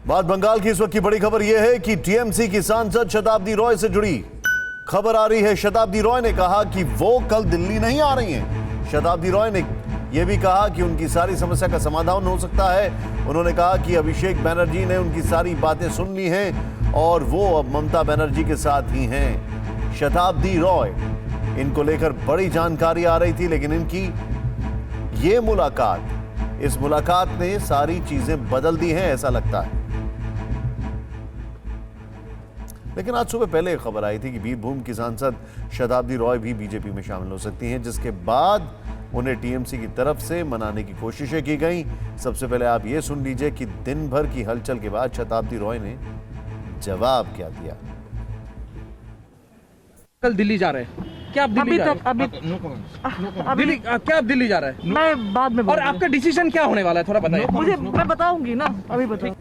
बात बंगाल की इस वक्त की बड़ी खबर यह है कि टीएमसी की सांसद शताब्दी रॉय से जुड़ी खबर आ रही है। शताब्दी रॉय ने कहा कि वो कल दिल्ली नहीं आ रही हैं। शताब्दी रॉय ने यह भी कहा कि उनकी सारी समस्या का समाधान हो सकता है। उन्होंने कहा कि अभिषेक बनर्जी ने उनकी सारी बातें सुन ली हैं और वो अब ममता बनर्जी के साथ ही हैं। शताब्दी रॉय, इनको लेकर बड़ी जानकारी आ रही थी, लेकिन इनकी ये मुलाकात, इस मुलाकात ने सारी चीजें बदल दी हैं ऐसा लगता है। लेकिन आज सुबह पहले एक खबर आई थी कि बीरभूम की सांसद शताब्दी रॉय भी बीजेपी में शामिल हो सकती हैं, जिसके बाद उन्हें टीएमसी की तरफ से मनाने की कोशिशें की गई। सबसे पहले आप ये सुन लीजिए कि दिन भर की हलचल के बाद शताब्दी रॉय ने जवाब क्या दिया। कल दिल्ली जा रहे हैं, क्या आप दिल्ली जा रहे हैं? दिल्ली क्या आप दिल्ली जा रहे हैं? मैं बाद में और आपका डिसीजन क्या होने वाला है, थोड़ा बताइए। मुझे मैं बताऊंगी ना, अभी बताऊं।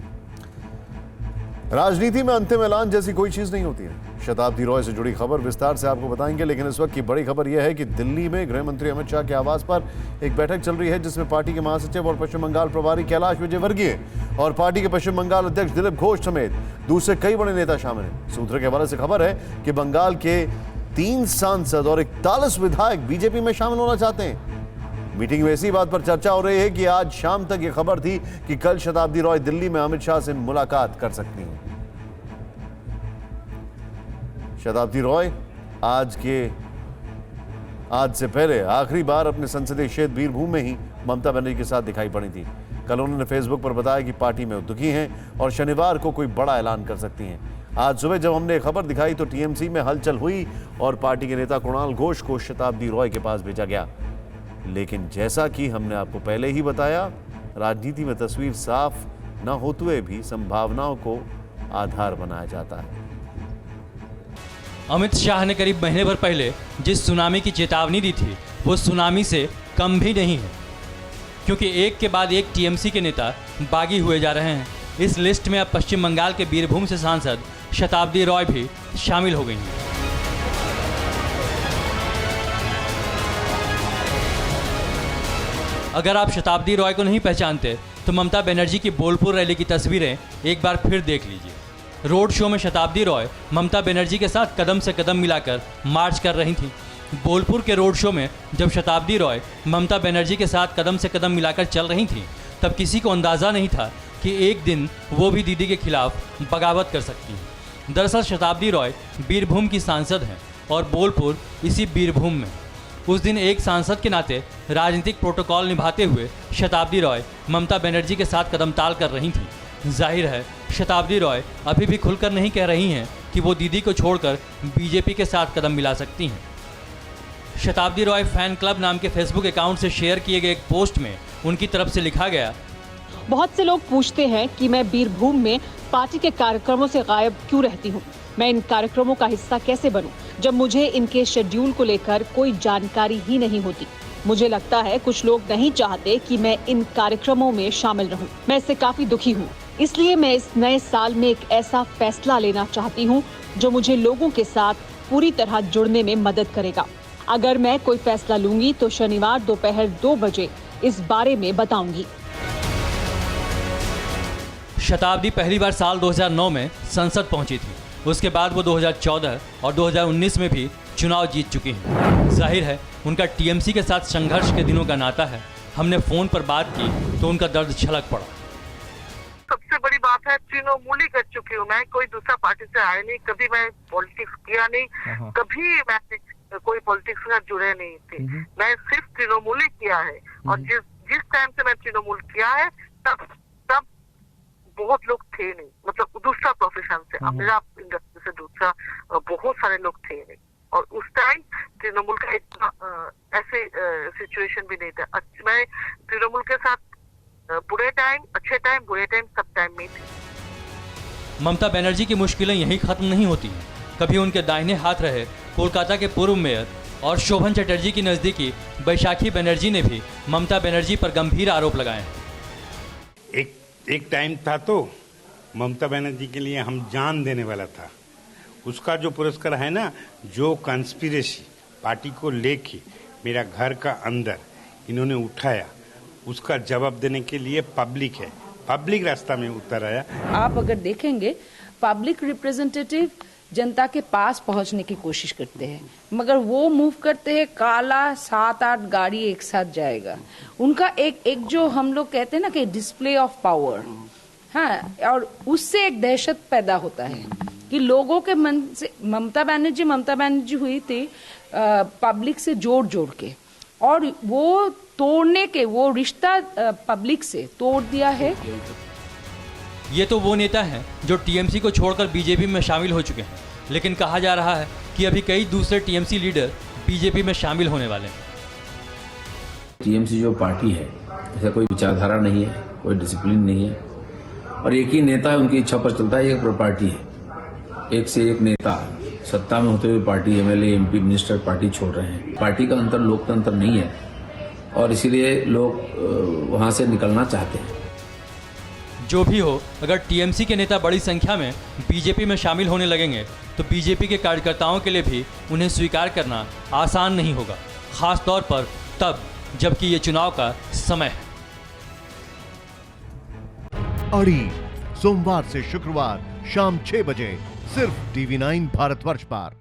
राजनीति में अंतिम ऐलान जैसी कोई चीज नहीं होती है। शताब्दी रॉय से जुड़ी खबर विस्तार से आपको बताएंगे, लेकिन इस वक्त की बड़ी खबर यह है कि दिल्ली में गृह मंत्री अमित शाह के आवास पर एक बैठक चल रही है, जिसमें पार्टी के महासचिव और पश्चिम बंगाल प्रभारी कैलाश विजयवर्गीय और पार्टी के पश्चिम बंगाल अध्यक्ष दिलीप घोष समेत दूसरे कई बड़े नेता शामिल हैं। सूत्रों के हवाले से खबर है कि बंगाल के 3 सांसद और 41 विधायक बीजेपी में शामिल होना चाहते हैं। मीटिंग में इसी बात पर चर्चा हो रही है कि आज शाम तक यह खबर थी कि कल शताब्दी रॉय दिल्ली में अमित शाह से मुलाकात कर सकती हैं। शताब्दी रॉय आज से पहले आखिरी बार अपने संसदीय क्षेत्र बीरभूम में ही ममता बनर्जी के साथ दिखाई पड़ी थी। कल उन्होंने फेसबुक पर बताया कि पार्टी में दुखी हैं और शनिवार को कोई बड़ा ऐलान कर सकती हैं। आज सुबह जब हमने खबर दिखाई तो टीएमसी में हलचल हुई और पार्टी के नेता कुणाल घोष को शताब्दी रॉय के पास भेजा गया। लेकिन जैसा कि हमने आपको पहले ही बताया, राजनीति में तस्वीर साफ न होते हुए भी संभावनाओं को आधार बनाया जाता है। अमित शाह ने करीब महीने भर पहले जिस सुनामी की चेतावनी दी थी, वो सुनामी से कम भी नहीं है, क्योंकि एक के बाद एक टीएमसी के नेता बागी हुए जा रहे हैं। इस लिस्ट में अब पश्चिम बंगाल के बीरभूम से सांसद शताब्दी रॉय भी शामिल हो गई हैं। अगर आप शताब्दी रॉय को नहीं पहचानते तो ममता बनर्जी की बोलपुर रैली की तस्वीरें एक बार फिर देख लीजिए। रोड शो में शताब्दी रॉय ममता बनर्जी के साथ कदम से कदम मिलाकर मार्च कर रही थी। बोलपुर के रोड शो में जब शताब्दी रॉय ममता बनर्जी के साथ कदम से कदम मिलाकर चल रही थी, तब किसी को अंदाज़ा नहीं था कि एक दिन वो भी दीदी के खिलाफ बगावत कर सकती है। दरअसल शताब्दी रॉय बीरभूम की सांसद हैं और बोलपुर इसी बीरभूम में। उस दिन एक सांसद के नाते राजनीतिक प्रोटोकॉल निभाते हुए शताब्दी रॉय ममता बनर्जी के साथ कदमताल कर रही थी। जाहिर है शताब्दी रॉय अभी भी खुलकर नहीं कह रही हैं कि वो दीदी को छोड़कर बीजेपी के साथ कदम मिला सकती हैं। शताब्दी रॉय फैन क्लब नाम के फेसबुक अकाउंट से शेयर किए गए एक पोस्ट में उनकी तरफ से लिखा गया, बहुत से लोग पूछते हैं कि मैं बीरभूम में पार्टी के कार्यक्रमों से गायब क्यों रहती हूँ। मैं इन कार्यक्रमों का हिस्सा कैसे बनूं, जब मुझे इनके शेड्यूल को लेकर कोई जानकारी ही नहीं होती। मुझे लगता है कुछ लोग नहीं चाहते कि मैं इन कार्यक्रमों में शामिल रहूं। मैं इससे काफी दुखी हूं। इसलिए मैं इस नए साल में एक ऐसा फैसला लेना चाहती हूं जो मुझे लोगों के साथ पूरी तरह जुड़ने में मदद करेगा। अगर मैं कोई फैसला लूंगी तो शनिवार दोपहर 2 बजे इस बारे में बताऊंगी। शताब्दी पहली बार साल 2009 में संसद पहुंची थी। उसके बाद वो 2014 और 2019 में भी चुनाव जीत चुकी हैं। जाहिर है उनका टीएमसी के साथ संघर्ष के दिनों का नाता है। हमने फोन पर बात की तो उनका दर्द छलक पड़ा। सबसे बड़ी बात है, तृणमूल ही कर चुकी हूँ मैं। कोई दूसरा पार्टी से आया नहीं, कभी मैं पॉलिटिक्स किया नहीं, कभी मैं कोई पॉलिटिक्स में जुड़े नहीं थे। मैं सिर्फ तृणमूल ही किया है। और जिस टाइम से मैं तृणमूल किया है तब बहुत लोग थे नहीं, मतलब दूसरा प्रोफेशन से, मेरा इंडस्ट्री से दूसरा बहुत सारे लोग थे नहीं। और उस टाइम तृणमूल का इतना ऐसे सिचुएशन भी नहीं था। मैं तृणमूल के साथ बुरे टाइम, अच्छे टाइम, बुरे टाइम, सब टाइम में थी। ममता बनर्जी की मुश्किलें यहीं खत्म नहीं होती हैं। कभी उनके दाहिने हाथ रहे कोलकाता के पूर्व मेयर और शोभन चटर्जी की नजदीकी बैशाखी बनर्जी ने भी ममता बनर्जी पर गंभीर आरोप लगाए हैं। एक टाइम था तो ममता बनर्जी के लिए हम जान देने वाला था। उसका जो पुरस्कार है ना, जो कंस्पिरेसी पार्टी को लेके मेरा घर का अंदर इन्होंने उठाया, उसका जवाब देने के लिए पब्लिक है। पब्लिक रास्ता में उतर आया। आप अगर देखेंगे पब्लिक रिप्रेजेंटेटिव जनता के पास पहुंचने की कोशिश करते हैं, मगर वो मूव करते हैं काला 7-8 गाड़ी एक साथ जाएगा। उनका एक जो हम लोग कहते हैं ना कि डिस्प्ले ऑफ पावर, हाँ, और उससे एक दहशत पैदा होता है कि लोगों के मन से ममता बनर्जी हुई थी पब्लिक से जोड़ के, और वो तोड़ने के वो रिश्ता पब्लिक से तोड़ दिया है। ये तो वो नेता हैं जो टीएमसी को छोड़कर बीजेपी में शामिल हो चुके हैं, लेकिन कहा जा रहा है कि अभी कई दूसरे टीएमसी लीडर बीजेपी में शामिल होने वाले हैं। टीएमसी जो पार्टी है, ऐसा कोई विचारधारा नहीं है, कोई डिसिप्लिन नहीं है, और एक ही नेता है, उनकी इच्छा पर चलता है। एक पार्टी है, एक से एक नेता सत्ता में होते हुए party, MLA, MP, minister party छोड़ रहे हैं। पार्टी का अंतर लोकतंत्र नहीं है, और इसीलिए लोग वहां से निकलना चाहते हैं। जो भी हो, अगर टीएमसी के नेता बड़ी संख्या में बीजेपी में शामिल होने लगेंगे तो बीजेपी के कार्यकर्ताओं के लिए भी उन्हें स्वीकार करना आसान नहीं होगा, खास तौर पर तब जबकि ये चुनाव का समय है। अड़ी सोमवार से शुक्रवार शाम 6 बजे सिर्फ TV9 भारतवर्ष पर।